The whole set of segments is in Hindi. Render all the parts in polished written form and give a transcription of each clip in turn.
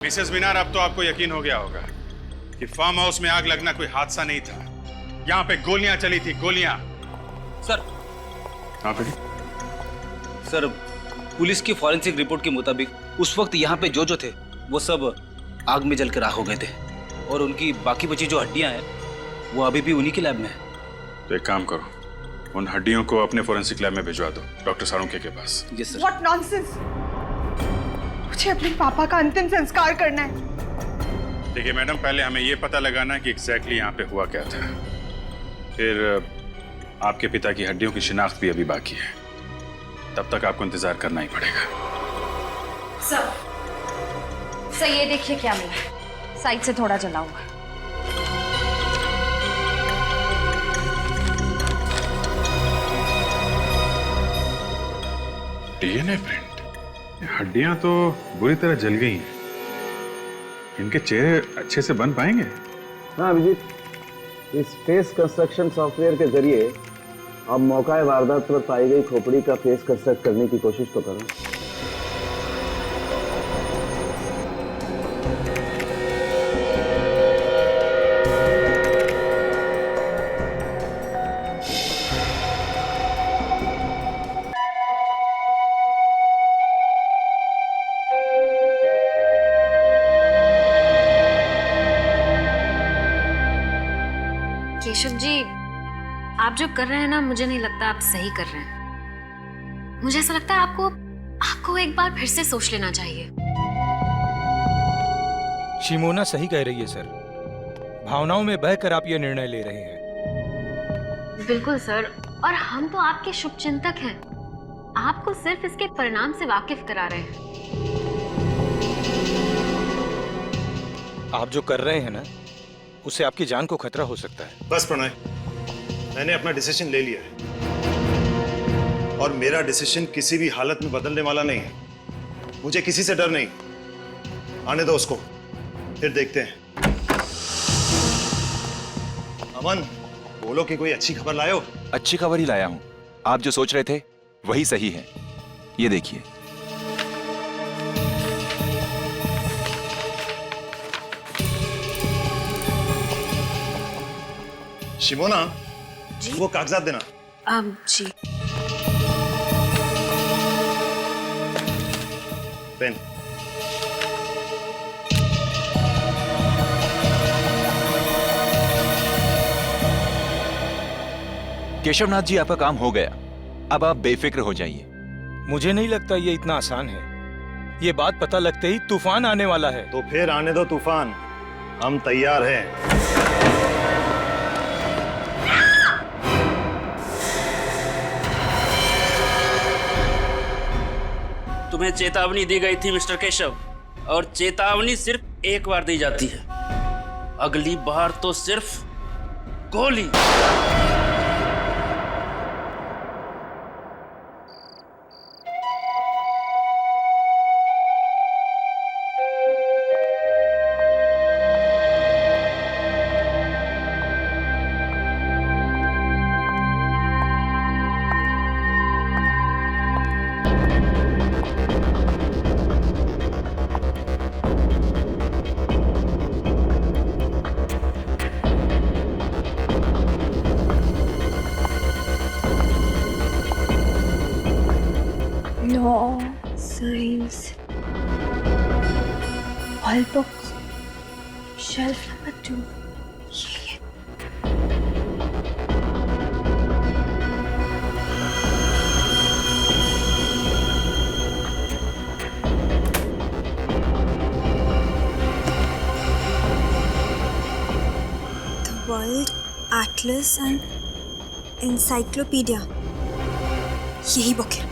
मिसेस मीनार, अब तो आपको यकीन हो गया होगा कि फार्म हाउस में आग लगना कोई हादसा नहीं था। यहाँ पे गोलियां चली थी, गोलियां। सर। हाँ बेटी। सर, पुलिस की फॉरेंसिक रिपोर्ट के मुताबिक उस वक्त यहाँ पे जो थे वो सब आग में जलकर राख हो गए थे और उनकी बाकी बची जो हड्डियां हैं वो अभी भी उन्हीं के लैब में है। तो एक काम करो, उन हड्डियों को अपने फॉरेंसिक लैब में भिजवा दो, डॉक्टर सारुंखे के पास। Yes sir. What nonsense! मुझे अपने पापा का अंतिम संस्कार करना है। देखिए मैडम, पहले हमें ये पता लगाना कि एग्जैक्टली यहाँ पे हुआ क्या था, फिर आपके पिता की हड्डियों की शिनाख्त भी अभी बाकी है, तब तक आपको इंतजार करना ही पड़ेगा। सर ये देखिए क्या मिला, साइड से थोड़ा जलाऊंगा। DNA print. हड्डियां तो बुरी तरह जल गई हैं, इनके चेहरे अच्छे से बन पाएंगे? हाँ अभिजीत, इस फेस कंस्ट्रक्शन सॉफ्टवेयर के जरिए आप मौका वारदात पर पाई गई खोपड़ी का फेस कंस्ट्रक्ट करने की कोशिश तो करो। केशव जी, आप जो कर रहे हैं ना, मुझे नहीं लगता आप सही कर रहे हैं। मुझे ऐसा लगता है आपको एक बार फिर से सोच लेना चाहिए। शिमोना सही कह रही है सर, भावनाओं में बहकर आप ये निर्णय ले रहे हैं। बिल्कुल सर, और हम तो आपके शुभचिंतक हैं, आपको सिर्फ इसके परिणाम से वाकिफ करा रहे हैं। आप जो कर रहे हैं ना, उससे आपकी जान को खतरा हो सकता है। बस प्रणय, मैंने अपना डिसीजन ले लिया है और मेरा डिसीजन किसी भी हालत में बदलने वाला नहीं है। मुझे किसी से डर नहीं। आने दो उसको, फिर देखते हैं। अमन, बोलो कि कोई अच्छी खबर लाए हो। अच्छी खबर ही लाया हूं। आप जो सोच रहे थे वही सही है। ये देखिए। शिमोना, वो कागजात देना। जी। पेन। केशवनाथ जी, आपका काम हो गया। अब आप बेफिक्र हो जाइए। मुझे नहीं लगता ये इतना आसान है। ये बात पता लगते ही तूफान आने वाला है। तो फिर आने दो तूफान, हम तैयार हैं। तुम्हें चेतावनी दी गई थी मिस्टर केशव, और चेतावनी सिर्फ एक बार दी जाती है, अगली बार तो सिर्फ गोली। No signs. All books. Shelf number 2. ये। The World Atlas and Encyclopedia. यही बुक है।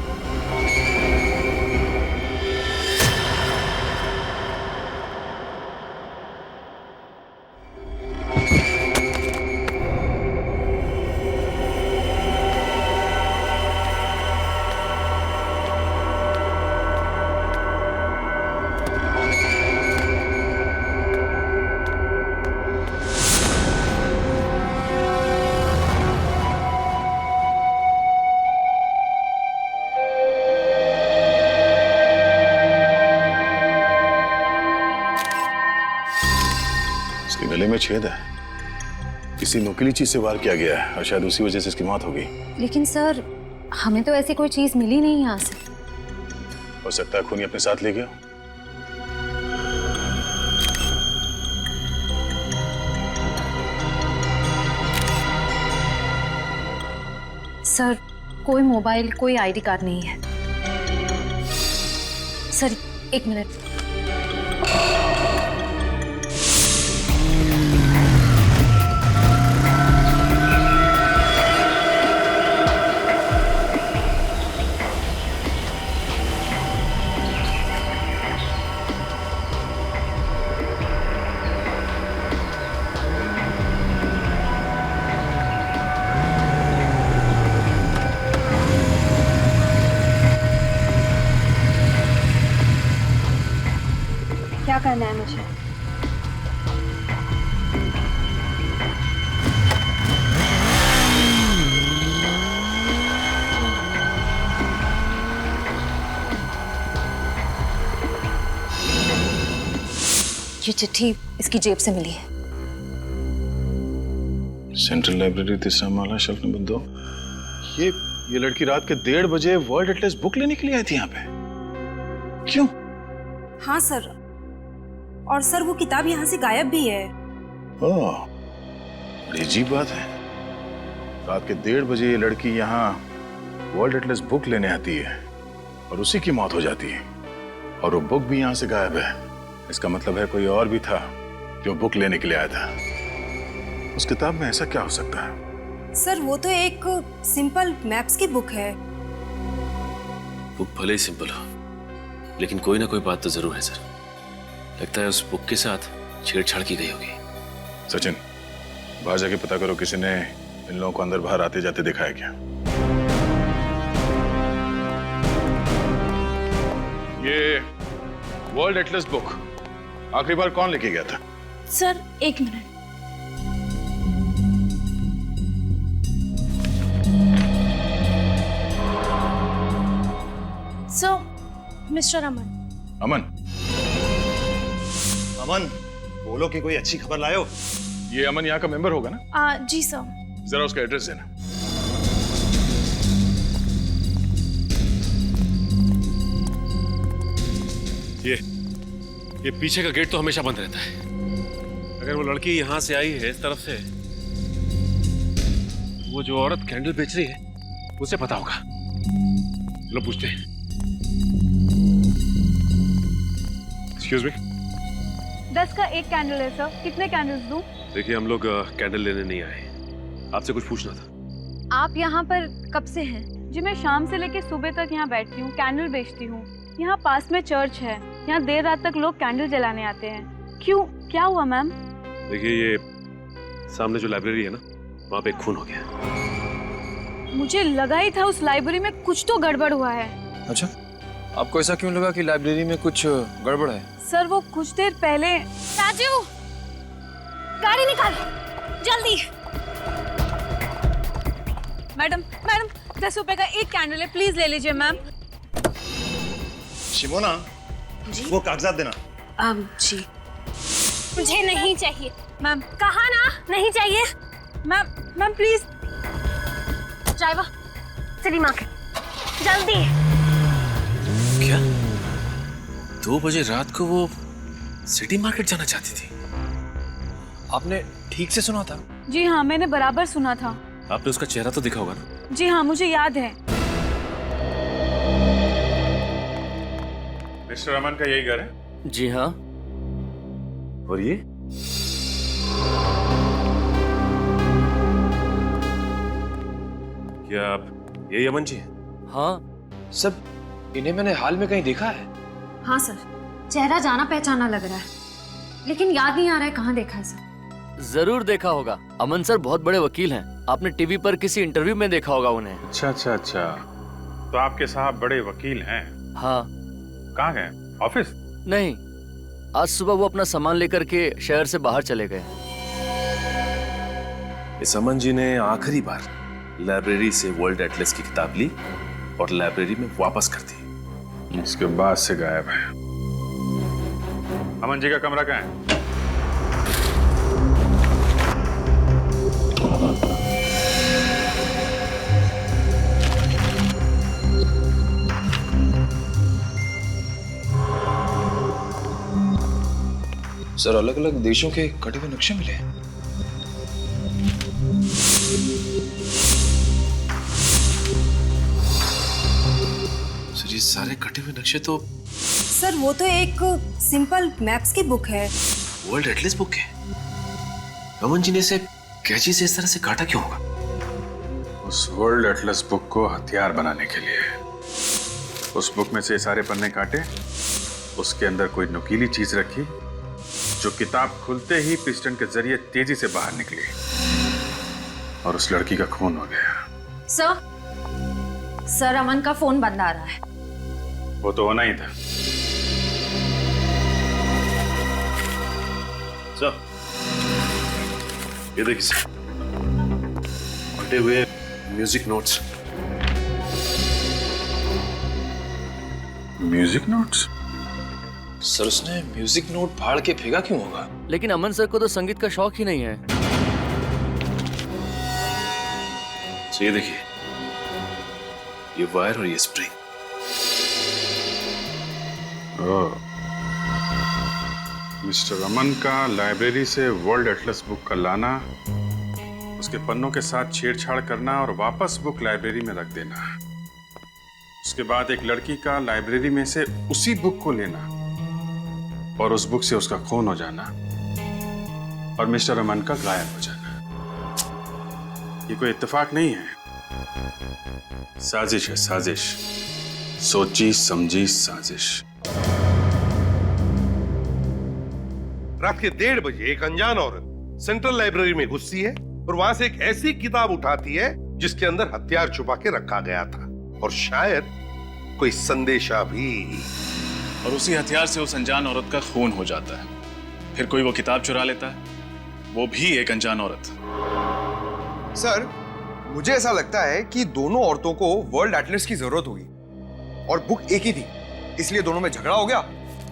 इसके गले में छेद है, किसी नुकीली चीज से वार किया गया है और शायद उसी वजह से इसकी मौत हो गई। लेकिन सर, हमें तो ऐसी कोई चीज मिली नहीं यहाँ से। हो सकता है खूनी अपने साथ ले गया। सर, कोई मोबाइल, कोई आईडी कार्ड नहीं है। सर, एक मिनट। क्या करना है मुझे? ये चिट्ठी इसकी जेब से मिली है। सेंट्रल लाइब्रेरी, तीसरा माला, शेल्फ नंबर 2। ये लड़की रात के 1:30 बजे वर्ल्ड एटलस बुक लेने के लिए आई थी यहाँ पे। क्यों? हाँ सर, और सर वो किताब यहाँ से गायब भी है। ओह, बड़ी अजीब बात है। रात के 1:30 बजे ये लड़की यहाँ वर्ल्ड एटलस बुक लेने आती है और उसी की मौत हो जाती है, और वो बुक भी यहाँ से गायब है। इसका मतलब है कोई और भी था जो बुक लेने के लिए आया था। उस किताब में ऐसा क्या हो सकता है? सर वो तो एक सिंपल मैप्स की बुक है। बुक भले ही सिंपल हो, लेकिन कोई ना कोई बात तो जरूर है सर। लगता है उस बुक के साथ छेड़छाड़ की गई होगी। सचिन, बाहर जाके पता करो किसी ने इन लोगों को अंदर बाहर आते जाते देखा है क्या? ये वर्ल्ड एटलस बुक आखिरी बार कौन लेके गया था? सर एक मिनट। सो मिस्टर अमन। अमन? अमन, बोलो कि कोई अच्छी खबर लायो। ये अमन यहाँ का मेंबर होगा ना? जी सर। जरा उसका एड्रेस देना। ये पीछे का गेट तो हमेशा बंद रहता है। अगर वो लड़की यहाँ से आई है इस तरफ से, वो जो औरत कैंडल बेच रही है उसे पता होगा। लो पूछते हैं। Excuse me. 10 का एक कैंडल है सर, कितने कैंडल्स दूं? देखिए, हम लोग कैंडल लेने नहीं आए, आपसे कुछ पूछना था। आप यहाँ पर कब से हैं? जी मैं शाम से लेके सुबह तक यहाँ बैठती हूँ, कैंडल बेचती हूँ। यहाँ पास में चर्च है, यहाँ देर रात तक लोग कैंडल जलाने आते हैं। क्यों, क्या हुआ मैम? देखिए, ये सामने जो लाइब्रेरी है ना, वहाँ पे एक खून हो गया। मुझे लगा ही था उस लाइब्रेरी में कुछ तो गड़बड़ हुआ है। अच्छा, आपको ऐसा क्यों लगा कि लाइब्रेरी में कुछ गड़बड़ है? सर वो कुछ देर पहले। राजू, गाड़ी निकाल जल्दी। मैडम, 10 रुपए का एक कैंडल है, प्लीज ले लीजिए मैम। शिमोना, वो कागजात देना। जी। मुझे नहीं चाहिए मैम। कहा ना नहीं चाहिए ma'am please. Driver, city market जल्दी। क्या 2 बजे रात को वो सिटी मार्केट जाना चाहती थी? आपने ठीक से सुना था? जी हाँ, मैंने बराबर सुना था। आपने उसका चेहरा तो देखा होगा ना? जी हाँ, मुझे याद है। मिस्टर अमन का यही घर है? जी हाँ। और ये? क्या आप यही अमन जी हैं? हाँ सब, इन्हें मैंने हाल में कहीं देखा है। हाँ सर, चेहरा जाना पहचाना लग रहा है, लेकिन याद नहीं आ रहा है कहाँ देखा है सर। जरूर देखा होगा, अमन सर बहुत बड़े वकील हैं, आपने टीवी पर किसी इंटरव्यू में देखा होगा उन्हें। अच्छा, तो आपके साहब बड़े वकील हैं? हाँ। कहाँ गए? ऑफिस? नहीं, आज सुबह वो अपना सामान लेकर के शहर से बाहर चले गए। इस अमन जी ने आखिरी बार लाइब्रेरी से वर्ल्ड एटलस की किताब ली और लाइब्रेरी में वापस कर दी। उसके बाद से गायब है। अमन जी का कमरा कहाँ है? सर अलग अलग देशों के कटे हुए नक्शे मिले हैं। सर ये सारे कटे हुए नक्शे तो सर वो तो एक सिंपल मैप्स की बुक है। वर्ल्ड एटलस बुक है। अमन जी ने इसे कैंची से इस तरह से काटा क्यों होगा? उस वर्ल्ड एटलस बुक को हथियार बनाने के लिए। उस बुक में से सारे पन्ने काटे, उसके अंदर कोई नुकीली चीज रखी जो किताब खुलते ही पिस्टन के जरिए तेजी से बाहर निकली और उस लड़की का खून हो गया। सर अमन का फोन बंद आ रहा है। वो तो होना ही था। सर ये देखिए सर, फटे हुए music notes. Music notes? Sir उसने म्यूजिक नोट फाड़ के फेंका क्यों होगा? लेकिन अमन सर को तो संगीत का शौक ही नहीं है। तो ये देखिए, ये वायर और ये स्प्रिंग। मिस्टर अमन का लाइब्रेरी से वर्ल्ड एटलस बुक का लाना, उसके पन्नों के साथ छेड़छाड़ करना और वापस बुक लाइब्रेरी में रख देना। उसके बाद एक लड़की का लाइब्रेरी में से उसी बुक को लेना और उस बुक से उसका खून हो जाना और मिस्टर अमन का गायब हो जाना। ये कोई इत्तेफाक नहीं है, साजिश है, साजिश। सोची समझी साजिश। रात के 1:30 बजे एक अनजान औरत सेंट्रल लाइब्रेरी में घुसती है और वहां से एक ऐसी किताब उठाती है जिसके अंदर हथियार छुपा के रखा गया था और शायद कोई संदेशा भी। और उसी हथियार से उस अनजान औरत का खून हो जाता है। फिर कोई वो किताब चुरा लेता है, वो भी एक अनजान औरत। सर मुझे ऐसा लगता है कि दोनों औरतों को वर्ल्ड एटलस की जरूरत होगी और बुक एक ही थी, इसलिए दोनों में झगड़ा हो गया।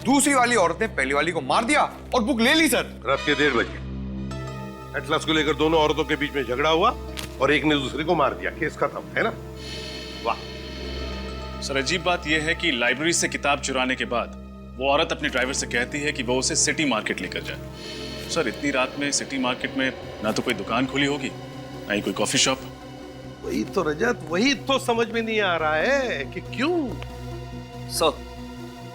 दूसरी वाली औरत ने पहली वाली को मार दिया और बुक ले ली। सर रात के 1:30 बजे एटलस को लेकर दोनों औरतों के बीच में झगड़ा हुआ और एक ने दूसरे को मार दिया, केस खत्म, है ना? वाह। सर अजीब बात यह है कि लाइब्रेरी से किताब चुराने के बाद वो औरत अपने ड्राइवर से कहती है कि वो उसे सिटी मार्केट लेकर जाए। सर इतनी रात में सिटी मार्केट में ना तो कोई दुकान खुली होगी, ना ही कोई कॉफी शॉप। वही तो रजत, वही तो समझ में नहीं आ रहा है कि क्यों। सर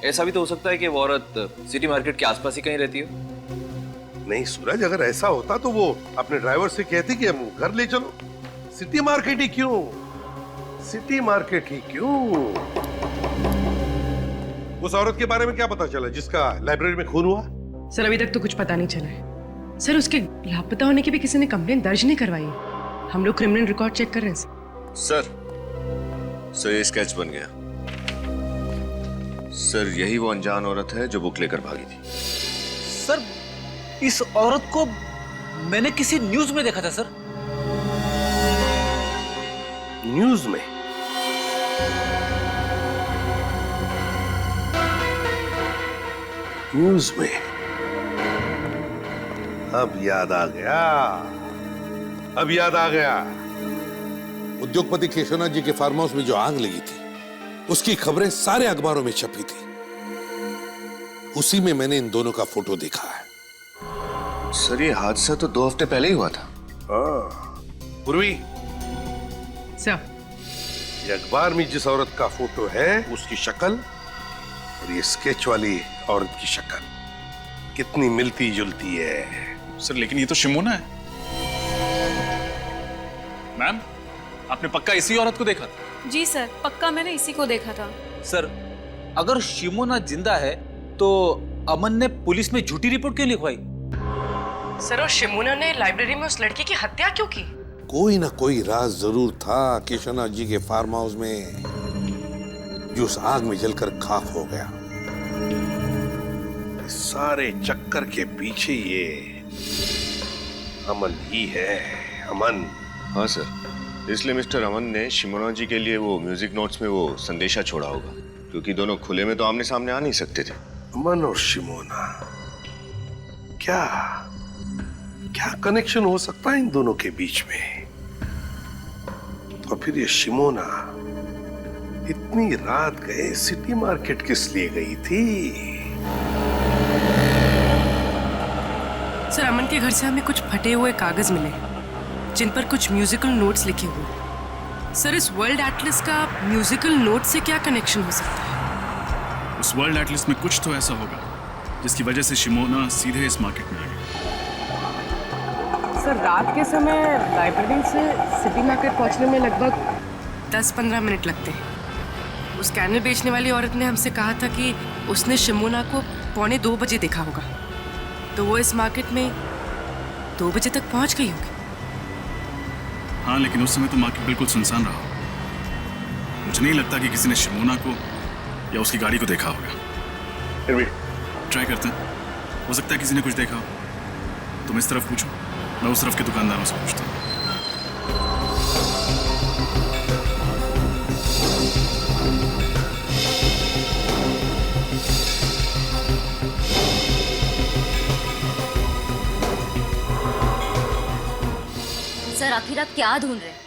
ऐसा भी तो हो सकता है कि वो औरत सिटी मार्केट के आसपास ही कहीं रहती हो। नहीं सूरज, अगर ऐसा होता तो वो अपने ड्राइवर से कहती कि हम घर ले चलो। सिटी मार्केट ही क्यों? सिटी मार्केट ही क्यों? उस औरत के बारे में क्या पता चला जिसका लाइब्रेरी में खून हुआ? सर अभी तक तो कुछ पता नहीं चला है। सर उसके लापता होने की भी किसी ने कंप्लेंट दर्ज नहीं करवाई है। हम लोग क्रिमिनल रिकॉर्ड चेक कर रहे हैं। सर ये स्केच बन गया। सर यही वो अनजान औरत है जो बुक लेकर भागी थी। सर इस औरत को मैंने किसी न्यूज में देखा था सर। न्यूज में? न्यूज में? अब याद आ गया, अब याद आ गया। उद्योगपति केशवनाथ जी के फार्म हाउस में जो आग लगी थी उसकी खबरें सारे अखबारों में छपी थी। उसी में मैंने इन दोनों का फोटो देखा है। सर ये हादसा तो 2 हफ्ते पहले ही हुआ था। पूर्वी सर, ये अखबार में जिस औरत का फोटो है उसकी शक्ल और ये स्केच वाली औरत की शक्ल कितनी मिलती जुलती है। सर लेकिन ये तो शिमोना है। मैम आपने पक्का इसी औरत को देखा था? जी सर, पक्का मैंने इसी को देखा था। सर अगर शिमोना जिंदा है तो अमन ने पुलिस में झूठी रिपोर्ट क्यों लिखवाई? सर और शिमोना ने लाइब्रेरी में उस लड़की की हत्या क्यों की? कोई ना कोई राज जरूर था केशवनाथ जी के फार्म हाउस में जो उस आग में जलकर खाक हो गया। सारे चक्कर के पीछे ये अमन ही है। अमन? हाँ सर, इसलिए मिस्टर अमन ने शिमोना जी के लिए वो म्यूजिक नोट्स में वो संदेशा छोड़ा होगा, क्योंकि दोनों खुले में तो आमने सामने आ नहीं सकते थे। अमन और शिमोना, क्या क्या कनेक्शन हो सकता है इन दोनों के बीच में? तो फिर ये शिमोना इतनी रात गए सिटी मार्केट किस लिए गई थी? सर अमन के घर से हमें कुछ फटे हुए कागज मिले जिन पर कुछ म्यूजिकल नोट्स लिखे हुए। सर इस वर्ल्ड एटलस का म्यूजिकल नोट से क्या कनेक्शन हो सकता है? उस वर्ल्ड एटलस में कुछ तो ऐसा होगा जिसकी वजह से शिमोना सीधे इस मार्केट में आ गई। सर रात के समय लाइब्रेरी से सिटी मार्केट पहुंचने में लगभग 10-15 मिनट लगते हैं। उस कैनल बेचने वाली औरत ने हमसे कहा था कि उसने शिमोना को 1:45 बजे देखा होगा, तो वो इस मार्केट में 2 बजे तक पहुंच गई होगी। हाँ, लेकिन उस समय तो मार्केट बिल्कुल सुनसान रहा हो। मुझे नहीं लगता कि किसी ने शिमोना को या उसकी गाड़ी को देखा होगा। फिर भी ट्राई करते हैं, हो सकता है किसी ने कुछ देखा हो। तुम इस तरफ पूछो, मैं उस तरफ के दुकानदारों से पूछता हूँ। सर आखिर आप क्या ढूंढ रहे हैं?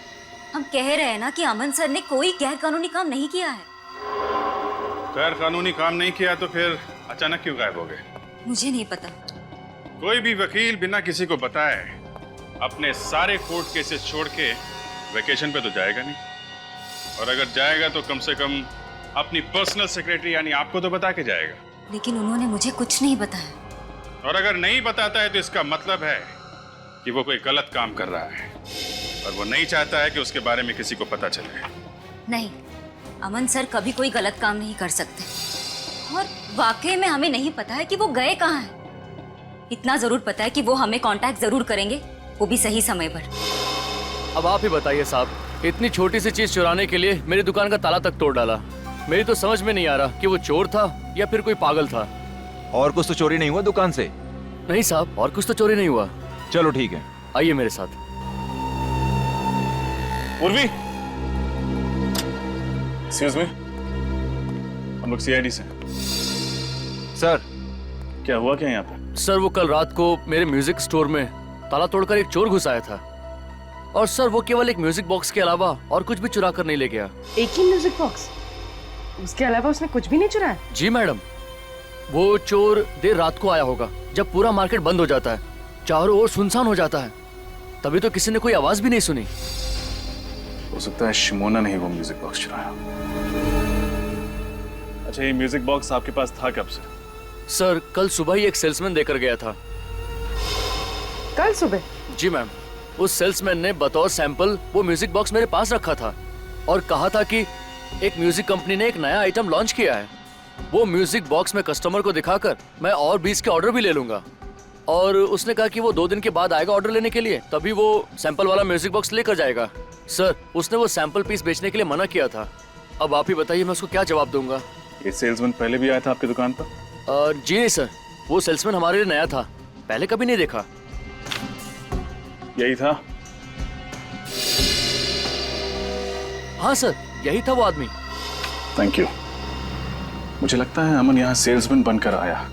हम कह रहे हैं ना कि अमन सर ने कोई गैर कानूनी काम नहीं किया है। गैर कानूनी काम नहीं किया तो फिर अचानक क्यों गायब हो गए? मुझे नहीं पता। कोई भी वकील बिना किसी को बताए अपने सारे कोर्ट केसेस छोड़ के वेकेशन पे तो जाएगा नहीं, और अगर जाएगा तो कम से कम अपनी पर्सनल सेक्रेटरी यानी आपको तो बता के जाएगा। लेकिन उन्होंने मुझे कुछ नहीं बताया। और अगर नहीं बताता है तो इसका मतलब है कि वो कोई गलत काम कर रहा है और वो नहीं चाहता है कि उसके बारे में किसी को पता चले। नहीं, अमन सर कभी कोई गलत काम नहीं कर सकते, और वाकई में हमें नहीं पता है कि वो गए कहाँ हैं। इतना जरूर पता है कि वो हमें कांटेक्ट जरूर करेंगे, वो भी सही समय पर। अब आप ही बताइए साहब, इतनी छोटी सी चीज चुराने के लिए मेरी दुकान का ताला तक तोड़ डाला। मेरी तो समझ में नहीं आ रहा कि वो चोर था या फिर कोई पागल था। और कुछ तो चोरी नहीं हुआ दुकान से? नहीं साहब, और कुछ तो चोरी नहीं हुआ। चलो ठीक है, आइए मेरे साथ। उर्वी, एक्सक्यूज मी, हम लोग सीआईडी से। सर क्या हुआ क्या यहाँ पे? सर वो कल रात को मेरे म्यूजिक स्टोर में ताला तोड़कर एक चोर घुस आया था, और सर वो केवल एक म्यूजिक बॉक्स के अलावा और कुछ भी चुरा कर नहीं ले गया। एक ही म्यूजिक बॉक्स? उसके अलावा उसने कुछ भी नहीं चुराया? जी मैडम, वो चोर देर रात को आया होगा जब पूरा मार्केट बंद हो जाता है, चारों ओर सुनसान हो जाता है, तभी तो किसी ने कोई आवाज भी नहीं सुनी। हो सकता है शिमोना ने ही वो म्यूजिक बॉक्स चुराया। अच्छा, ये म्यूजिक बॉक्स आपके पास था कब से? सर कल सुबह ही एक सेल्समैन देकर गया था। कल सुबह? जी मैम, उस सेल्समैन ने बतौर सैंपल वो म्यूजिक बॉक्स मेरे पास रखा था और कहा था कि एक म्यूजिक कंपनी ने एक नया आइटम लॉन्च किया है, वो म्यूजिक बॉक्स में कस्टमर को दिखाकर मैं और 20 के ऑर्डर भी ले लूंगा। और उसने कहा कि वो 2 दिन के बाद आएगा ऑर्डर लेने के लिए, तभी वो सैंपल वाला म्यूजिक बॉक्स लेकर जाएगा। सर उसने वो सैंपल पीस बेचने के लिए मना किया था। अब आप ही बताइए मैं उसको क्या जवाब दूंगा। ये सेल्समैन पहले भी आया था आपकी दुकान पर? जी नहीं सर, वो सेल्समैन हमारे लिए नया था, पहले कभी नहीं देखा। यही था? हाँ सर, यही था वो आदमी। Thank you. मुझे लगता है अमन यहाँ सेल्समैन बनकर आया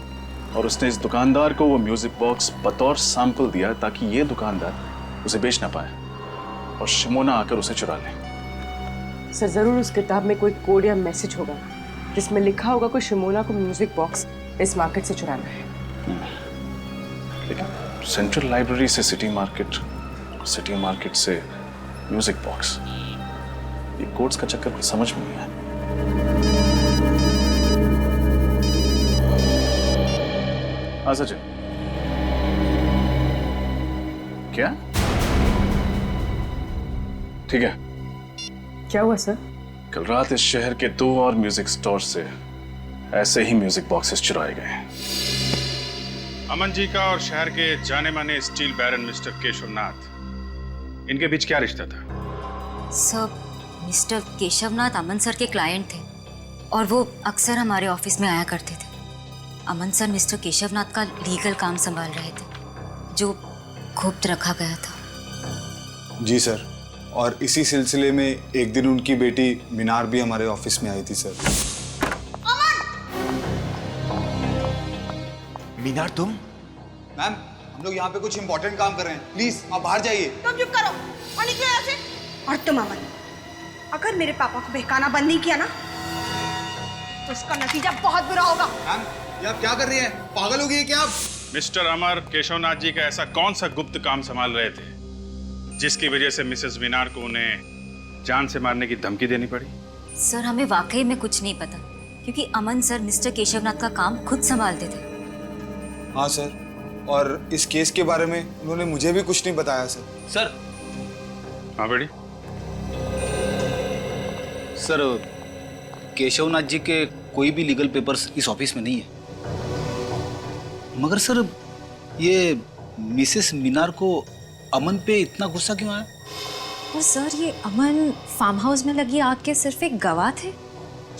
और उसने इस दुकानदार को वो म्यूजिक बॉक्स बतौर सैंपल दिया ताकि ये दुकानदार उसे बेच ना पाए और शिमोना आकर उसे चुरा ले। सर जरूर उस किताब में कोई कोड या मैसेज होगा जिसमें लिखा होगा कि शिमोना को म्यूजिक बॉक्स इस मार्केट से चुराना है। लेकिन सेंट्रल लाइब्रेरी से सिटी मार्केट से म्यूजिक बॉक्स, ये कोड्स का चक्कर कुछ समझ में नहीं आया। हाँ सचिन, क्या? ठीक है। क्या हुआ सर? कल रात इस शहर के 2 और म्यूजिक स्टोर से ऐसे ही म्यूजिक बॉक्सेस चुराए गए। अमन जी का और शहर के जाने माने स्टील बैरन मिस्टर केशवनाथ, इनके बीच क्या रिश्ता था? सर मिस्टर केशवनाथ अमन सर के क्लाइंट थे और वो अक्सर हमारे ऑफिस में आया करते थे। अमन सर मिस्टर केशवनाथ का लीगल काम संभाल रहे थे जो गुप्त रखा गया था। जी सर, और इसी सिलसिले में एक दिन उनकी बेटी मीनार भी हमारे ऑफिस में आई थी सर। मीनार तुम? मैम हम लोग यहाँ पे कुछ इंपॉर्टेंट काम कर रहे हैं, प्लीज आप बाहर जाइए। तुम चुप करो और निकलो यहाँ से। और तुम अमन, अगर मेरे पापा को बहकाना बंद नहीं किया ना तो उसका नतीजा बहुत बुरा होगा। मैम ये आप क्या कर रही हैं? पागल हो गई है क्या आप? मिस्टर अमर केशवनाथ जी का ऐसा कौन सा गुप्त काम संभाल रहे थे जिसकी वजह से मिसेस मीनार को उन्हें जान से मारने की धमकी देनी पड़ी? सर हमें वाकई में कुछ नहीं पता, क्योंकि अमन सर मिस्टर केशवनाथ का काम खुद संभालते थे। हाँ सर, और इस केस के बारे में उन्होंने मुझे भी कुछ नहीं बताया सर। सर। हाँ बेटी। सर केशवनाथ जी के कोई भी लीगल पेपर्स इस ऑफिस में नहीं है, मगर सर ये मिसेस मीनार को अमन पे इतना गुस्सा क्यों आया? और सर ये अमन फार्म हाउस में लगी आग के सिर्फ एक गवाह थे,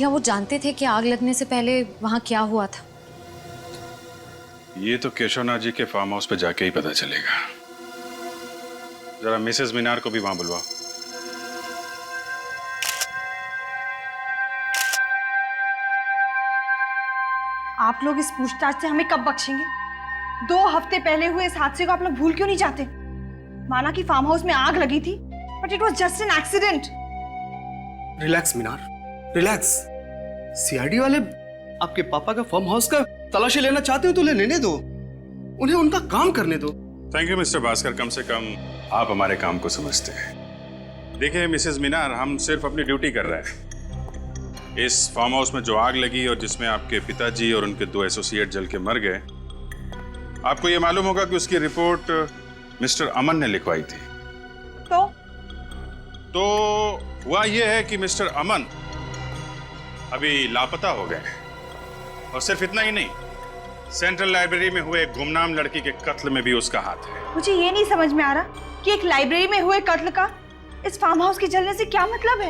या वो जानते थे कि आग लगने से पहले वहां क्या हुआ था? ये तो केशवनाथ जी के फार्म हाउस पे जाके ही पता चलेगा। जरा मिसेस मीनार को भी वहां बुलवाओ। आप लोग इस पूछताछ से हमें कब बख्शेंगे? 2 हफ्ते पहले हुए इस हादसे को आप लोग भूल क्यों नहीं जाते? माना कि फार्म हाउस में आग लगी थी, but it was just an accident. Relax Minar, relax. CID वाले आपके पापा का फार्म हाउस का तलाशी लेना चाहते हो तो लेने दो, उन्हें उनका काम करने दो। थैंक यू मिस्टर भास्कर, कम से कम आप हमारे काम को समझते हैं। देखिए मिसेस मीनार, हम सिर्फ अपनी ड्यूटी कर रहे हैं। इस फार्म हाउस में जो आग लगी और जिसमें आपके पिताजी और उनके 2 एसोसिएट जल के मर गए, आपको ये मालूम होगा कि उसकी रिपोर्ट मिस्टर अमन ने लिखवाई थी। तो हुआ ये है कि मिस्टर अमन अभी लापता हो गए, और सिर्फ इतना ही नहीं, सेंट्रल लाइब्रेरी में हुए एक गुमनाम लड़की के कत्ल में भी उसका हाथ है। मुझे ये नहीं समझ में आ रहा कि एक लाइब्रेरी में हुए कत्ल का इस फार्म हाउस के जलने से क्या मतलब है?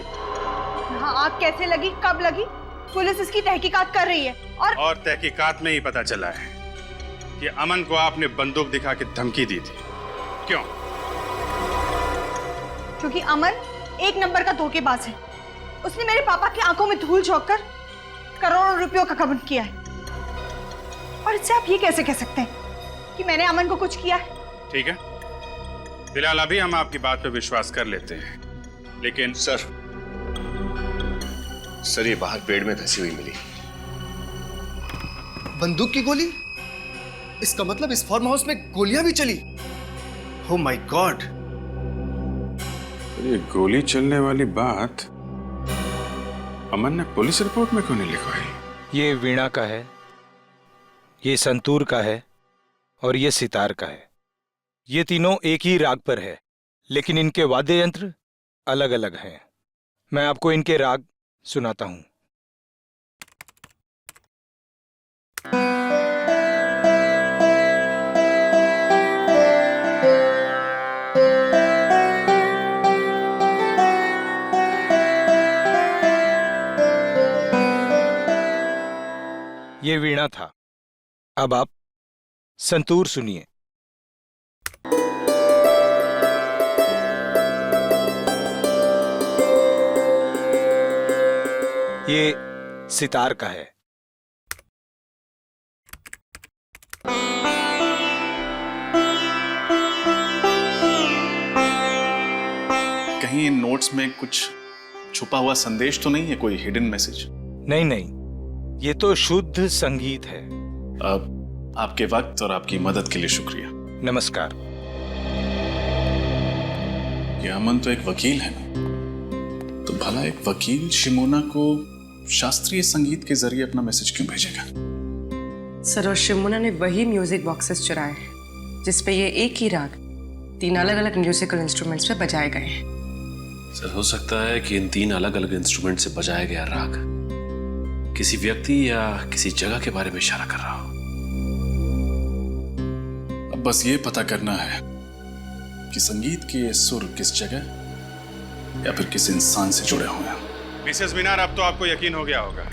यहाँ आग कैसे लगी, कब लगी, पुलिस इसकी तहकीकात कर रही है। और तहकीकात में ही पता चला है कि अमन को आपने बंदूक दिखा के धमकी दी थी। क्यों? क्योंकि अमन एक नंबर का धोखेबाज है। उसने मेरे पापा की आंखों में धूल झोंक कर करोड़ों रुपयों का कबूल किया है, और इससे आप ये कैसे कह सकते हैं कि मैंने अमन को कुछ किया है? ठीक है, फिलहाल अभी हम आपकी बात पे विश्वास कर लेते हैं, लेकिन सर ये बाहर पेड़ में धंसी हुई मिली। बंदूक की गोली? इसका मतलब इस फार्म हाउस में गोलियां भी चली। Oh my God. ये गोली चलने वाली बात अमन ने पुलिस रिपोर्ट में क्यों नहीं लिखवाई? ये वीणा का है, ये संतूर का है, और ये सितार का है। ये तीनों एक ही राग पर है, लेकिन इनके वाद्य यंत्र अलग अलग हैं। मैं आपको इनके राग सुनाता हूं। ये वीणा था, अब आप संतूर सुनिए। ये सितार का है। कहीं इन नोट्स में कुछ छुपा हुआ संदेश तो नहीं है, कोई हिडन मैसेज? नहीं नहीं, ये तो शुद्ध संगीत है। अब आपके वक्त और आपकी मदद के लिए शुक्रिया। नमस्कार। ये अमन तो एक वकील है ना, तो भला एक वकील शिमोना को शास्त्रीय संगीत के जरिए अपना मैसेज क्यों भेजेगा? सर, और शिमोना ने वही म्यूजिक बॉक्सेस चुराए हैं जिसपे ये एक ही राग 3 अलग अलग म्यूजिकल इंस्ट्रूमेंट्स पे बजाए गए हैं। सर हो सकता है कि इन 3 अलग अलग इंस्ट्रूमेंट से बजाया गया राग किसी व्यक्ति या किसी जगह के बारे में इशारा कर रहा हो। अब बस ये पता करना है कि संगीत के ये सुर किस जगह या फिर किस इंसान से जुड़े हुए हैं। मिसेस मीनार, अब तो आपको यकीन हो गया होगा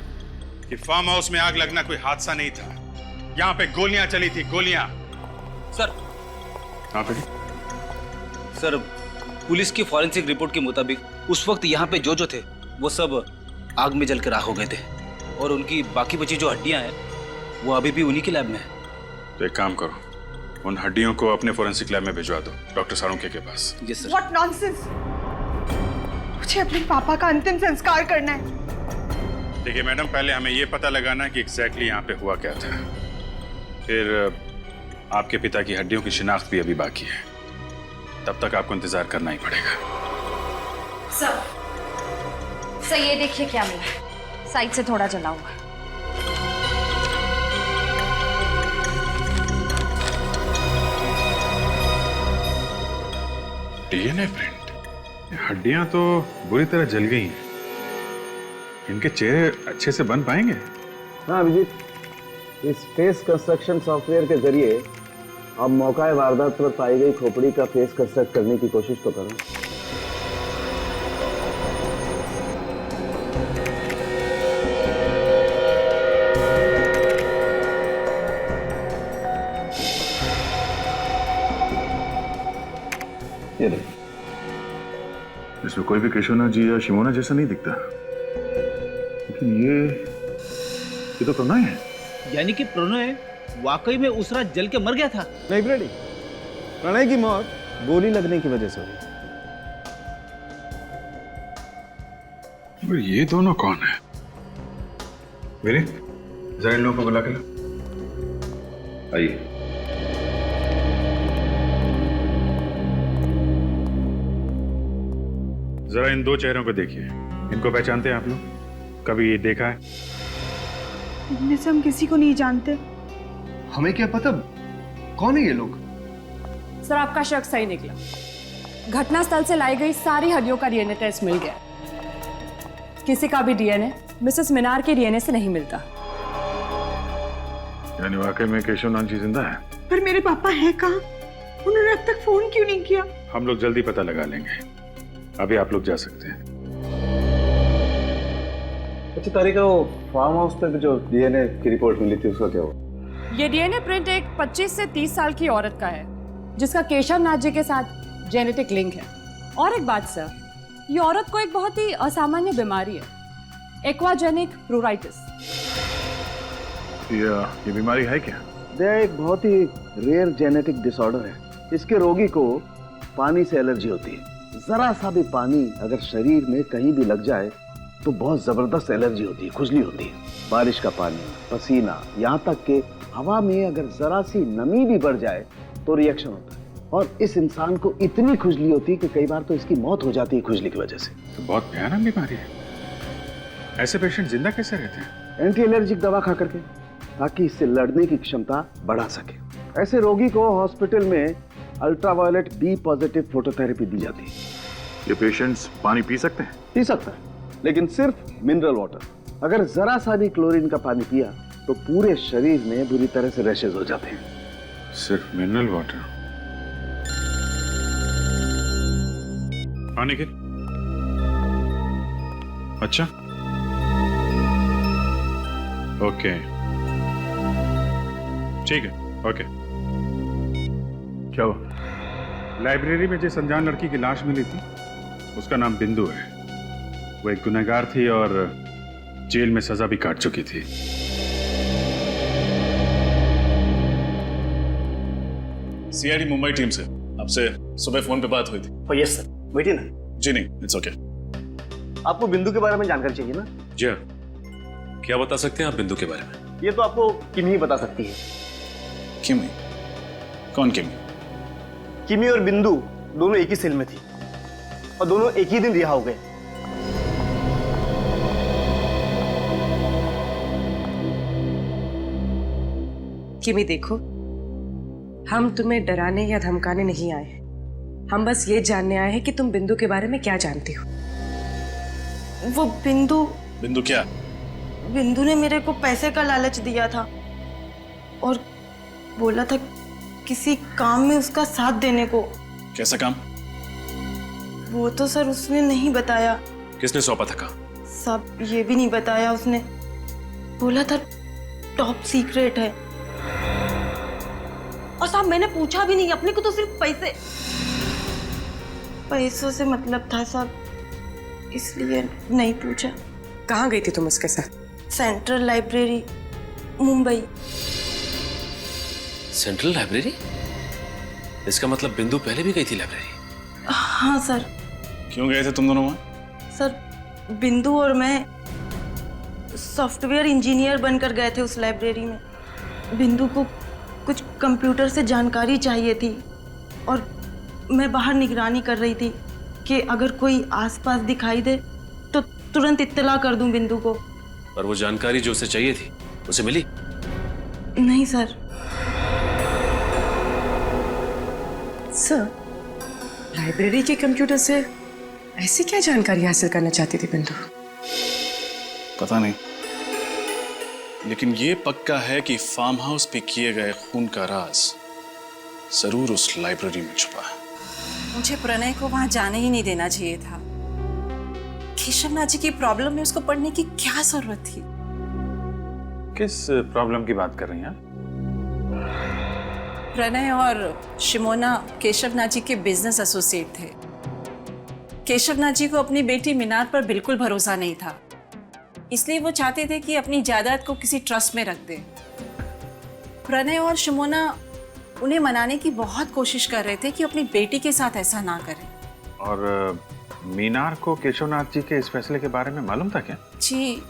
कि फार्म हाउस में आग लगना कोई हादसा नहीं था। यहाँ पे गोलियां चली थी, गोलियां। सर। हाँ बेटी। सर, पुलिस की फॉरेंसिक रिपोर्ट के मुताबिक उस वक्त यहाँ पे जो थे वो सब आग में जलकर राख हो गए थे, और उनकी बाकी बची जो हड्डियां हैं वो अभी भी उन्हीं के लैब में है। तो एक काम करो, उन हड्डियों को अपने फॉरेंसिक लैब में भिजवा दो, डॉक्टर सारुंके के पास। Yes sir. What nonsense! मुझे अपने पापा का अंतिम संस्कार करना है। देखिए मैडम, पहले हमें ये पता लगाना कि एग्जैक्टली यहाँ पे हुआ क्या था, फिर आपके पिता की हड्डियों की शिनाख्त भी अभी बाकी है। तब तक आपको इंतजार करना ही पड़ेगा। सर ये देखिए क्या मिला, साइड से थोड़ा जला हुआ। DNA print. हड्डियां तो बुरी तरह जल गई हैं। इनके चेहरे अच्छे से बन पाएंगे? हाँ अभिजीत, इस फेस कंस्ट्रक्शन सॉफ्टवेयर के जरिए आप मौका वारदात पर पाई गई खोपड़ी का फेस कंस्ट्रक्ट करने की कोशिश तो करो। ये देखिए, इसमें कोई भी केशवनाथ जी या शिमोना जैसा नहीं दिखता, लेकिन ये तो प्रणय है। यानी कि प्रणय वाकई में उस रात जल के मर गया था? नहीं फ्रेडी, प्रणय की मौत गोली लगने की वजह से हुई। और ये दोनों कौन है? मेरे जरा इन लोगों को बुला के ला। आइए। जरा इन दो चेहरों को देखिए, इनको पहचानते हैं आप लोग? कभी ये देखा है? इनमें से हम किसी को नहीं जानते। हमें क्या पता कौन है ये लोग? सर आपका शक सही निकला। घटनास्थल से लाई गई सारी हड्डियों का डीएनए टेस्ट मिल गया। किसी का भी डीएनए मिसेस मीनार के डीएनए से नहीं मिलता। यानी वाकई में केशवनाथ जी जिंदा है? पर मेरे पापा हैं कहाँ? उन्होंने अब तक फोन क्यों नहीं किया? हम लोग जल्दी पता लगा लेंगे, अभी आप लोग जा सकते हैं। अच्छा तारिका, वो फार्म हाउस पे जो डीएनए की रिपोर्ट मिली थी उसका क्या हुआ? ये डीएनए प्रिंट एक 25 से 30 साल की औरत का है जिसका केशव नाथ जी के साथ जेनेटिक लिंक है। और एक बात सर, ये औरत को एक बहुत ही असामान्य बीमारी है, एक्वाजेनिक प्लूराइटिस। ये बीमारी है क्या? यह एक बहुत ही रेयर जेनेटिक डिसऑर्डर है। इसके रोगी को पानी से एलर्जी होती है। जरा सा भी पानी अगर शरीर में कहीं भी लग जाए तो बहुत जबरदस्त एलर्जी होती है, खुजली होती है। बारिश का पानी, पसीना, यहाँ तक कि हवा में अगर जरा सी नमी भी बढ़ जाए तो रिएक्शन होता है। और इस इंसान को इतनी खुजली होती है कि कई बार तो इसकी मौत हो जाती है खुजली की वजह से। तो बहुत भयानक बीमारी है। ऐसे पेशेंट जिंदा कैसे रहते हैं? एंटी एलर्जिक दवा खा करके, ताकि इससे लड़ने की क्षमता बढ़ा सके। ऐसे रोगी को हॉस्पिटल में अल्ट्रावायलेट बी पॉजिटिव फोटोथेरेपी दी जाती है। ये पेशेंट्स पानी पी सकते हैं? पी सकता है, लेकिन सिर्फ मिनरल वाटर। अगर जरा सा भी क्लोरीन का पानी पिया तो पूरे शरीर में बुरी तरह से रैशेज हो जाते हैं। सिर्फ मिनरल वाटर? पानी के? अच्छा, ओके, ठीक है, ओके। क्या हुआ? लाइब्रेरी में जिस अनजान लड़की की लाश मिली थी उसका नाम बिंदु है। वो एक गुनहगार थी और जेल में सजा भी काट चुकी थी। सीआईडी मुंबई टीम से आपसे सुबह फोन पे बात हुई थी। यस सर, बैठिए ना। जी नहीं, इट्स ओके। आपको बिंदु के बारे में जानकारी चाहिए ना? जी हाँ, क्या बता सकते हैं आप बिंदु के बारे में? ये तो आपको किमी ही बता सकती है। किमी? कौन किमी? किमी और बिंदु दोनों एक ही सेल में थी और दोनों एक ही दिन रिहा हो गए। किमी देखो, हम तुम्हें डराने या धमकाने नहीं आए। हम बस ये जानने आए हैं कि तुम बिंदु के बारे में क्या जानती हो। वो बिंदु क्या? बिंदु ने मेरे को पैसे का लालच दिया था और बोला था किसी काम में उसका साथ देने को। कैसा काम? वो तो सर उसने नहीं बताया। किसने सौंपा था काम? सब ये भी नहीं बताया उसने। बोला था टॉप सीक्रेट है। और साहब मैंने पूछा भी नहीं, अपने को तो सिर्फ पैसों से मतलब था साहब, इसलिए नहीं पूछा। कहाँ गई थी तुम उसके साथ? Central library, Mumbai. Central library? इसका मतलब बिंदु पहले भी गई थी लाइब्रेरी? हाँ सर। क्यों गए थे तुम दोनों वहां? सर बिंदु और मैं सॉफ्टवेयर इंजीनियर बनकर गए थे उस लाइब्रेरी में। बिंदु को कुछ कंप्यूटर से जानकारी चाहिए थी और मैं बाहर निगरानी कर रही थी कि अगर कोई आसपास दिखाई दे तो तुरंत इत्तला कर दूं बिंदु को। पर वो जानकारी जो उसे चाहिए थी उसे मिली? नहीं सर। सर, लाइब्रेरी के कंप्यूटर से ऐसी क्या जानकारी हासिल करना चाहती थी बिंदु? पता नहीं, लेकिन ये पक्का है कि फार्म हाउस पे किए गए खून का राज जरूर उस लाइब्रेरी में छुपा है। मुझे प्रणय को वहां जाने ही नहीं देना चाहिए था। केशवनाथ जी की प्रॉब्लम में उसको पढ़ने की क्या जरूरत थी? किस प्रॉब्लम की बात कर रही हैं? प्रणय और शिमोना केशवनाथ जी के बिजनेस एसोसिएट थे। केशवनाथ जी को अपनी बेटी मीनार पर बिल्कुल भरोसा नहीं था, इसलिए वो चाहते थे कि अपनी जायदाद को किसी ट्रस्ट में रख दें। प्रणय और शिमोना उन्हें मनाने की बहुत कोशिश कर रहे थे कि अपनी बेटी के साथ ऐसा ना करें। और मीनार को केशवनाथ जी के इस फैसले के बारे में मालूम था क्या? जी,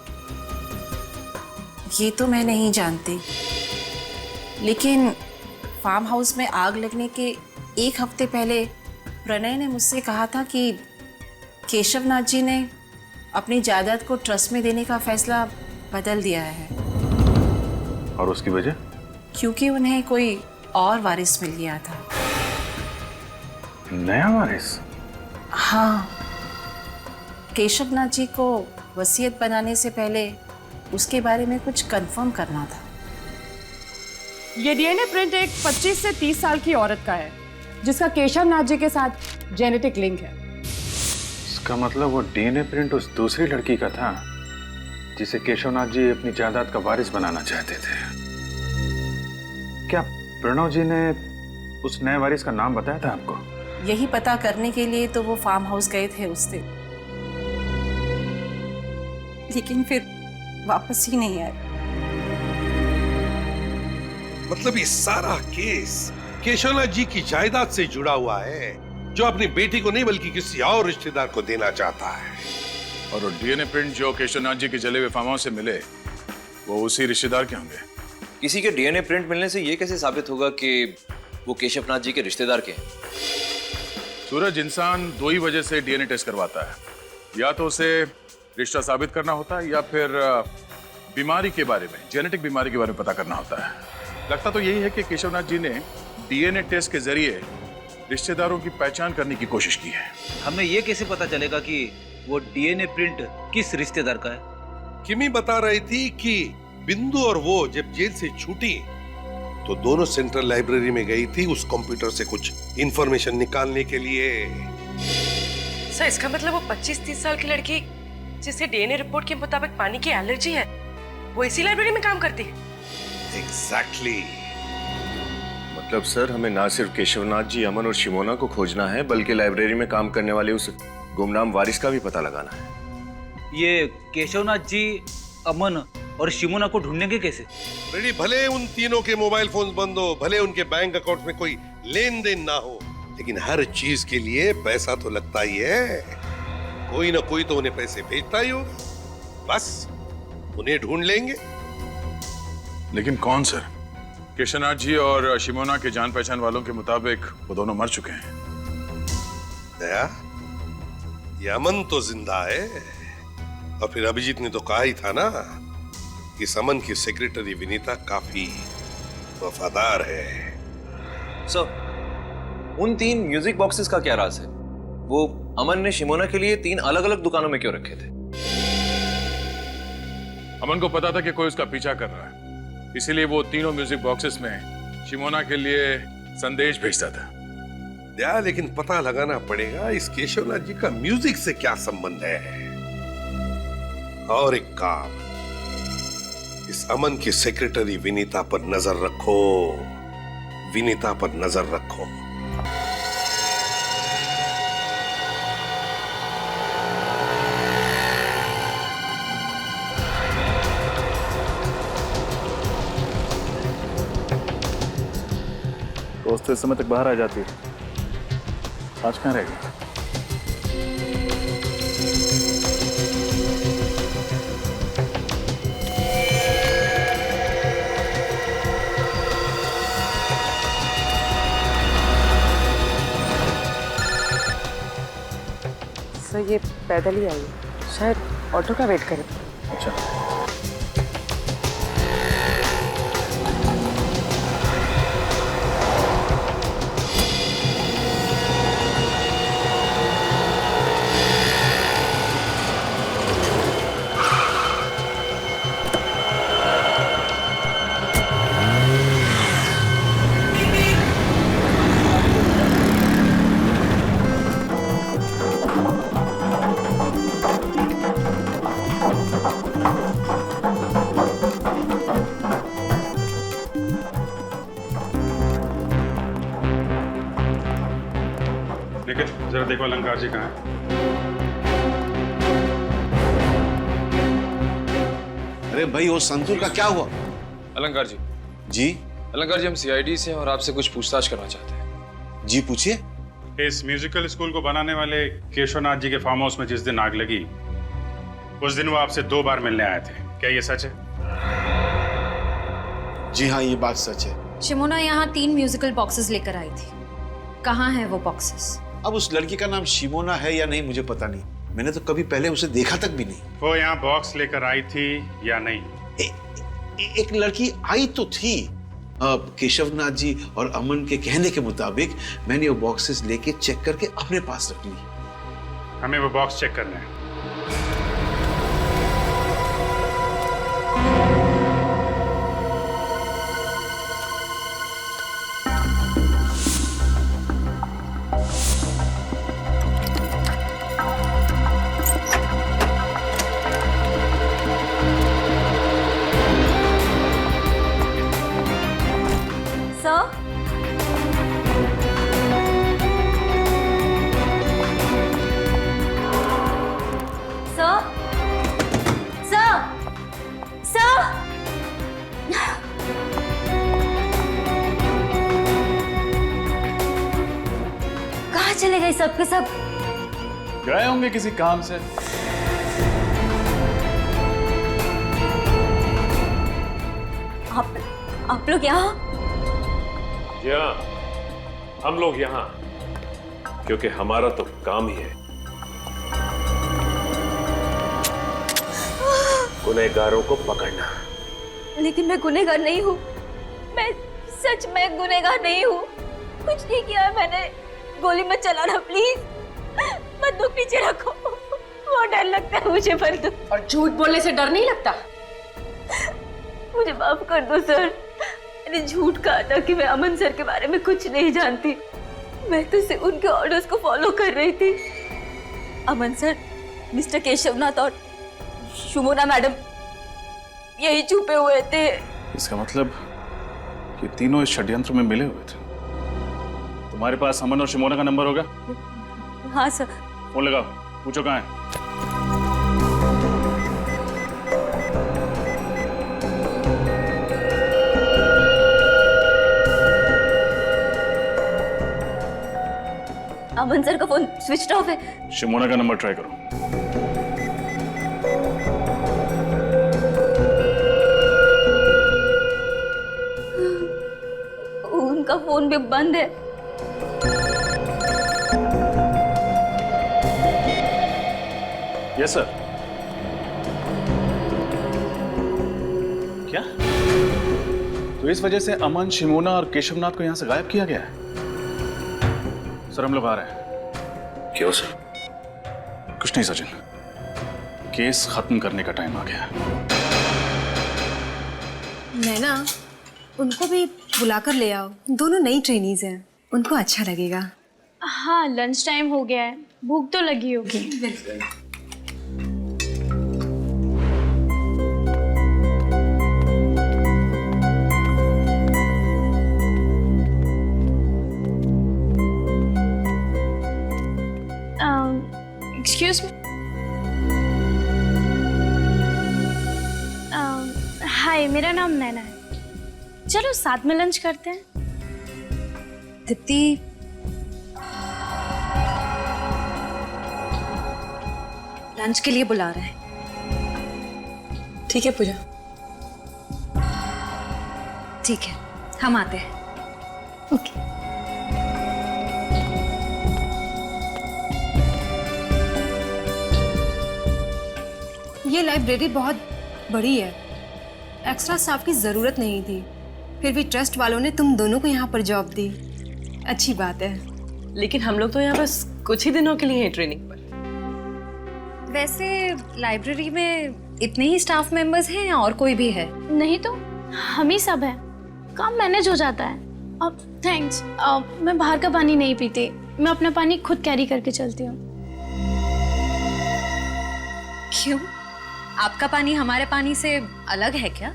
ये तो मैं नहीं जानती, लेकिन फार्म हाउस में आग लगने के एक हफ्ते पहले प्रणय ने मुझसे कहा था कि केशवनाथ जी ने अपनी जायदाद को ट्रस्ट में देने का फैसला बदल दिया है। और उसकी वजह? क्योंकि उन्हें कोई और वारिस मिल गया था। नया वारिस? हाँ, केशवनाथ जी को वसीयत बनाने से पहले उसके बारे में कुछ कंफर्म करना था। ये डीएनए प्रिंट एक 25 से 30 साल की औरत का है जिसका केशवनाथ जी के साथ जेनेटिक लिंक है। इसका मतलब वो डीएनए प्रिंट उस दूसरी लड़की का था जिसे केशवनाथ जी अपनी जायदाद का वारिस बनाना चाहते थे। क्या प्रणव जी ने उस नए वारिस का नाम बताया था आपको? यही पता करने के लिए तो वो फार्म हाउस गए थे उस दिन, लेकिन फिर वापस ही नहीं आए। मतलब ये सारा केस केशवनाथ जी की जायदाद से जुड़ा हुआ है, जो अपनी बेटी को नहीं बल्कि किसी और रिश्तेदार को देना चाहता है। और वो डीएनए प्रिंट जो केशवनाथ जी के जले हुए फार्म हाउस से मिले वो उसी रिश्तेदार के होंगे। किसी के डीएनए प्रिंट मिलने से ये कैसे साबित होगा कि वो केशवनाथ जी के रिश्तेदार के हैं? सूरज, इंसान दो ही वजह से डीएनए टेस्ट करवाता है, या तो उसे रिश्ता साबित करना होता है या फिर बीमारी के बारे में, जेनेटिक बीमारी के बारे में पता करना होता है। लगता तो यही है कि केशवनाथ जी ने डीएनए टेस्ट के जरिए रिश्तेदारों की पहचान करने की कोशिश की है। हमें ये कैसे पता चलेगा कि वो डीएनए प्रिंट किस रिश्तेदार का है? किमी बता रही थी कि बिंदु और वो जब जेल से छूटी तो दोनों सेंट्रल लाइब्रेरी में गई थी उस कंप्यूटर से कुछ इंफॉर्मेशन निकालने के लिए। सर, इसका मतलब वो 25-30 साल की लड़की जिसे डीएनए रिपोर्ट के मुताबिक पानी की एलर्जी है, वो इसी लाइब्रेरी में काम करती है। एग्जैक्टली। मतलब सर, हमें ना सिर्फ केशवनाथ जी, अमन और शिमोना को खोजना है बल्कि लाइब्रेरी में काम करने वाले उस गुमनाम वारिस का भी पता लगाना है। ये केशवनाथ जी, अमन और शिमोना को ढूंढेंगे कैसे? रेडी, भले उन तीनों के मोबाइल फोन बंद हो, भले उनके बैंक अकाउंट में कोई लेन देन ना हो, लेकिन हर चीज के लिए पैसा तो लगता ही है। कोई ना कोई तो उन्हें पैसे भेजता ही होगा। बस उन्हें ढूंढ लेंगे। लेकिन कौन सर? केशवनाथ जी और शिमोना के जान पहचान वालों के मुताबिक वो दोनों मर चुके हैं। दया, ये अमन तो जिंदा है, और फिर अभिजीत ने तो कहा ही था ना कि अमन की सेक्रेटरी विनीता काफी वफादार है। सर, उन 3 म्यूजिक बॉक्सेस का क्या राज है? वो अमन ने शिमोना के लिए 3 अलग-अलग दुकानों में क्यों रखे थे? अमन को पता था कि कोई उसका पीछा कर रहा है, इसीलिए वो तीनों म्यूजिक बॉक्सेस में शिमोना के लिए संदेश भेजता था। दया, लेकिन पता लगाना पड़ेगा इस केशवनाथ जी का म्यूजिक से क्या संबंध है। और एक काम, इस अमन की सेक्रेटरी विनीता पर नजर रखो, विनीता पर नजर रखो। दोस्त तो इस समय तक बाहर आ जाती है, आज कहाँ रहेगी? सर ये पैदल ही आई है, शायद ऑटो का वेट करे। अच्छा। निखिल जरा देखो अलंकार जी कहाँ है। अरे भाई वो संतूर का क्या हुआ? अलंकार जी। जी अलंकार जी, हम सीआईडी से हैं और आपसे कुछ पूछताछ करना चाहते हैं। जी पूछिए। इस म्यूजिकल स्कूल को बनाने वाले केशवनाथ जी के फार्म हाउस में जिस दिन आग लगी उस दिन वो आपसे 2 बार मिलने आए थे, क्या ये सच है? जी हाँ, ये बात सच है। शिमोना यहाँ 3 म्यूजिकल बॉक्सेस लेकर आई थी। कहाँ हैं वो बॉक्सेस? अब उस लड़की का नाम शिमोना है या नहीं मुझे पता नहीं, मैंने तो कभी पहले उसे देखा तक भी नहीं। वो यहाँ बॉक्स लेकर आई थी या नहीं? एक लड़की आई तो थी। केशवनाथ जी और अमन के कहने के मुताबिक मैंने वो बॉक्सेस लेके चेक करके अपने पास रख ली। हमें वो बॉक्स चेक करना है। चले गए सब के सब? गए होंगे किसी काम से। आप लोग यहाँ? जी हाँ, हम लोग यहाँ क्योंकि हमारा तो काम ही है गुनहगारों को पकड़ना। लेकिन मैं गुनहगार नहीं हूँ। मैं सच में गुनहगार नहीं हूँ। कुछ नहीं किया है मैंने। गोली मत चलाना प्लीज। बंदूक पीछे रखो। बहुत डर लगता है मुझे बंदूक। और झूठ बोलने से डर नहीं लगता? मुझे माफ कर दो सर। मैंने झूठ कहा था कि मैं अमन सर के बारे में कुछ नहीं जानती। मैं तो सिर्फ उनके ऑर्डर्स को फॉलो कर रही थी। अमन सर, मिस्टर केशवनाथ और शिमोना मैडम यही छुपे हुए थे। इसका मतलब ये तीनों इस षड्यंत्र में मिले हुए थे। तुम्हारे पास अमन और शिमोना का नंबर होगा? हाँ सर। फोन लगाओ, पूछो कहाँ है। अमन सर का फोन स्विच ऑफ है। शिमोना का नंबर ट्राई करो। उनका फोन भी बंद है। Yes sir. क्या? तो इस वजह से अमन, शिमोना और केशवनाथ को यहां से गायब किया गया है? सर हम लोग आ रहे हैं। क्यों सर? कुछ नहीं सचिन, केस खत्म करने का टाइम आ गया। नैना, उनको भी बुलाकर ले आओ। दोनों नई ट्रेनीज हैं, उनको अच्छा लगेगा। हाँ, लंच टाइम हो गया है, भूख तो लगी होगी। बिल्कुल। Excuse me. हाय, मेरा नाम नैना है। चलो साथ में लंच करते हैं। दीप्ति, लंच के लिए बुला रहे हैं। ठीक है पूजा। ठीक है, हम आते हैं। ये लाइब्रेरी बहुत बड़ी है, एक्स्ट्रा स्टाफ की ज़रूरत नहीं थी, फिर भी ट्रस्ट वालों ने तुम दोनों को यहाँ पर जॉब दी। अच्छी बात है। लेकिन हम लोग तो यहाँ बस कुछ ही दिनों के लिए हैं ट्रेनिंग पर। वैसे लाइब्रेरी में इतने ही स्टाफ मेंबर्स हैं या और कोई भी है? नहीं तो हम ही सब हैं, काम मैनेज हो जाता है। अब थैंक्स, मैं बाहर का पानी नहीं पीती, मैं अपना पानी खुद कैरी करके चलती हूँ। क्यों? आपका पानी हमारे पानी से अलग है क्या?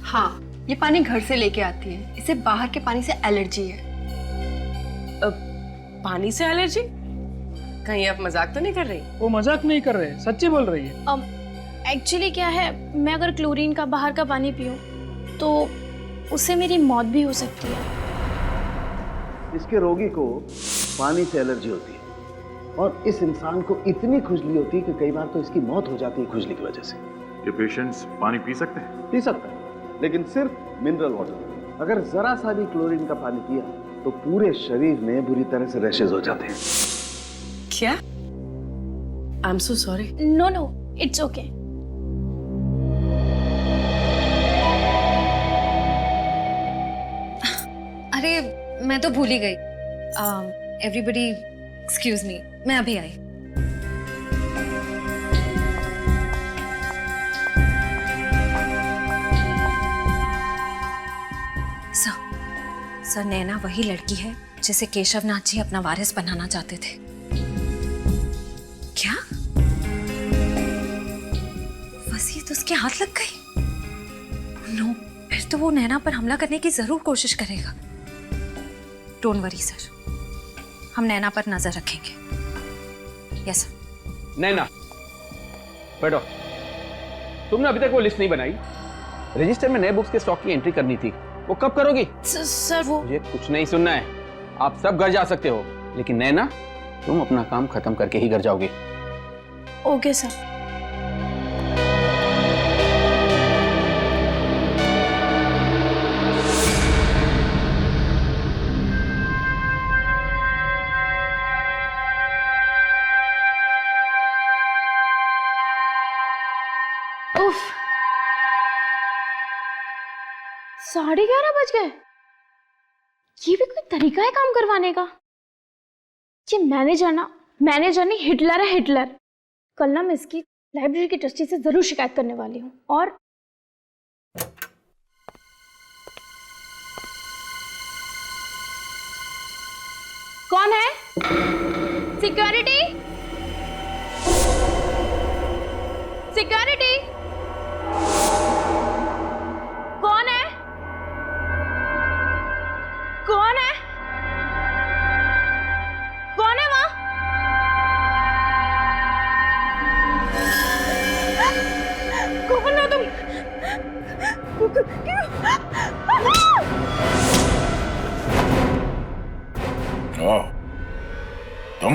हाँ, ये पानी घर से लेके आती है, इसे बाहर के पानी से एलर्जी है। पानी से एलर्जी? कहीं आप मजाक तो नहीं कर रही? वो मजाक नहीं कर रहे, सच्ची बोल रही है। एक्चुअली क्या है, मैं अगर क्लोरीन का बाहर का पानी पीऊँ तो उससे मेरी मौत भी हो सकती है। इसके रोगी को पानी से एलर्जी होती है और इस इंसान को इतनी खुजली होती है कि कई बार तो इसकी मौत हो जाती है खुजली की वजह से। ये पेशेंट्स पानी पी सकते हैं? पी सकता है, लेकिन सिर्फ मिनरल वाटर। अगर जरा सा भी क्लोरीन का पानी पिया तो पूरे शरीर में बुरी तरह से रैशेज हो जाते हैं। क्या? I am so sorry. No no, it's okay. अरे मैं तो भूल ही गई। एवरीबडी एक्सक्यूज मी, मैं अभी आई। सर, नैना वही लड़की है जिसे केशवनाथ जी अपना वारिस बनाना चाहते थे। क्या वसीयत उसके हाथ लग गई? नो, फिर तो वो नैना पर हमला करने की जरूर कोशिश करेगा। डोंट वरी सर, हम नैना पर नजर रखेंगे। Yes sir. नैना बैठो। तुमने अभी तक वो लिस्ट नहीं बनाई। रजिस्टर में नए बुक्स के स्टॉक की एंट्री करनी थी, वो कब करोगी? सर वो मुझे कुछ नहीं सुनना है। आप सब घर जा सकते हो, लेकिन नैना तुम अपना काम खत्म करके ही घर जाओगे। Okay sir. उफ, 11:30 बज गए। ये भी कोई तरीका है काम करवाने का? ये मैनेजर नहीं, हिटलर है, हिटलर। कल ना मैं इसकी लाइब्रेरी के ट्रस्टी से जरूर शिकायत करने वाली हूँ। और कौन है? सिक्योरिटी, सिक्योरिटी, कौन है? कौन है? कौन है वहां? कौन हो तुम? तुम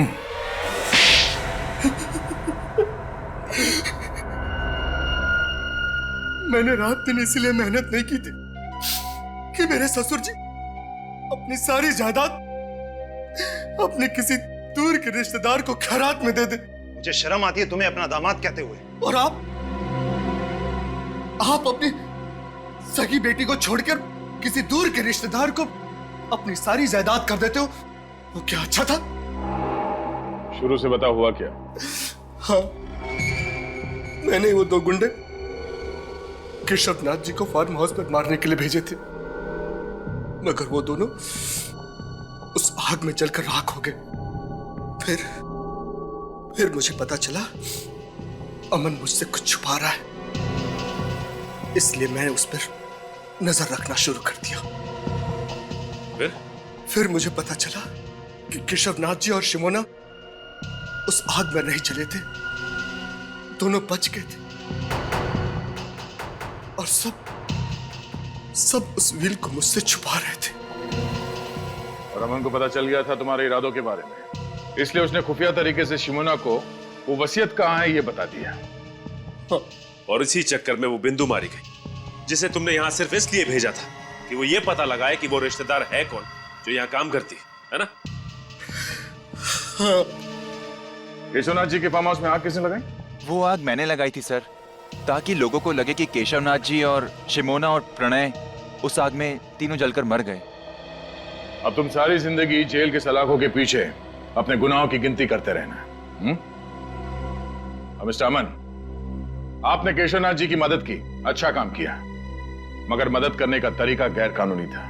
मैंने रात दिन इसलिए मेहनत नहीं की थी कि मेरे ससुर जी अपनी सारी जायदाद अपने किसी दूर के रिश्तेदार को खैरात में दे दे। मुझे शर्म आती है तुम्हें अपना दामाद कहते हुए। और आप अपनी सगी बेटी को छोड़कर किसी दूर के रिश्तेदार को अपनी सारी जायदाद कर देते हो। वो क्या अच्छा था? शुरू से बता हुआ क्या? हाँ, मैंने वो दो गुंडे केशवनाथ जी को फार्म हाउस पर मारने के लिए भेजे थे, मगर वो दोनों उस आग में जलकर राख हो गए। फिर मुझे पता चला अमन मुझसे कुछ छुपा रहा है, इसलिए मैंने उस पर नजर रखना शुरू कर दिया। फिर मुझे पता चला कि केशवनाथ जी और शिमोना उस आग में नहीं जले थे, दोनों बच गए थे। और सब उस व्हील को मुझसे छुपा रहे थे। और अमन को पता चल गया था तुम्हारे इरादों के बारे में, इसलिए उसने खुफिया तरीके से शिमोना को वो वसीयत कहाँ है ये बता दिया। हाँ। और इसी चक्कर में वो बिंदु मारी गई, जिसे तुमने यहाँ सिर्फ इसलिए भेजा था कि वो ये पता लगाए कि वो रिश्तेदार है कौन जो यहाँ काम करती है ना? हाँ। केशवनाथ जी के फार्म हाउस में आग किसने लगाई? वो आग मैंने लगाई थी सर। ताकि लोगों को लगे कि केशवनाथ जी और शिमोना और प्रणय उस आग में तीनों जलकर मर गए। अब तुम सारी जिंदगी जेल के सलाखों के पीछे अपने गुनाहों की गिनती करते रहना। अब मिस्टर अमन, आपने केशवनाथ जी की मदद की, अच्छा काम किया, मगर मदद करने का तरीका गैर कानूनी था।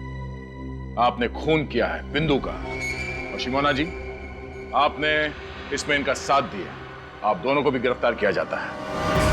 आपने खून किया है बिंदु का, और शिमोना जी आपने इसमें इनका साथ दिया। आप दोनों को भी गिरफ्तार किया जाता है।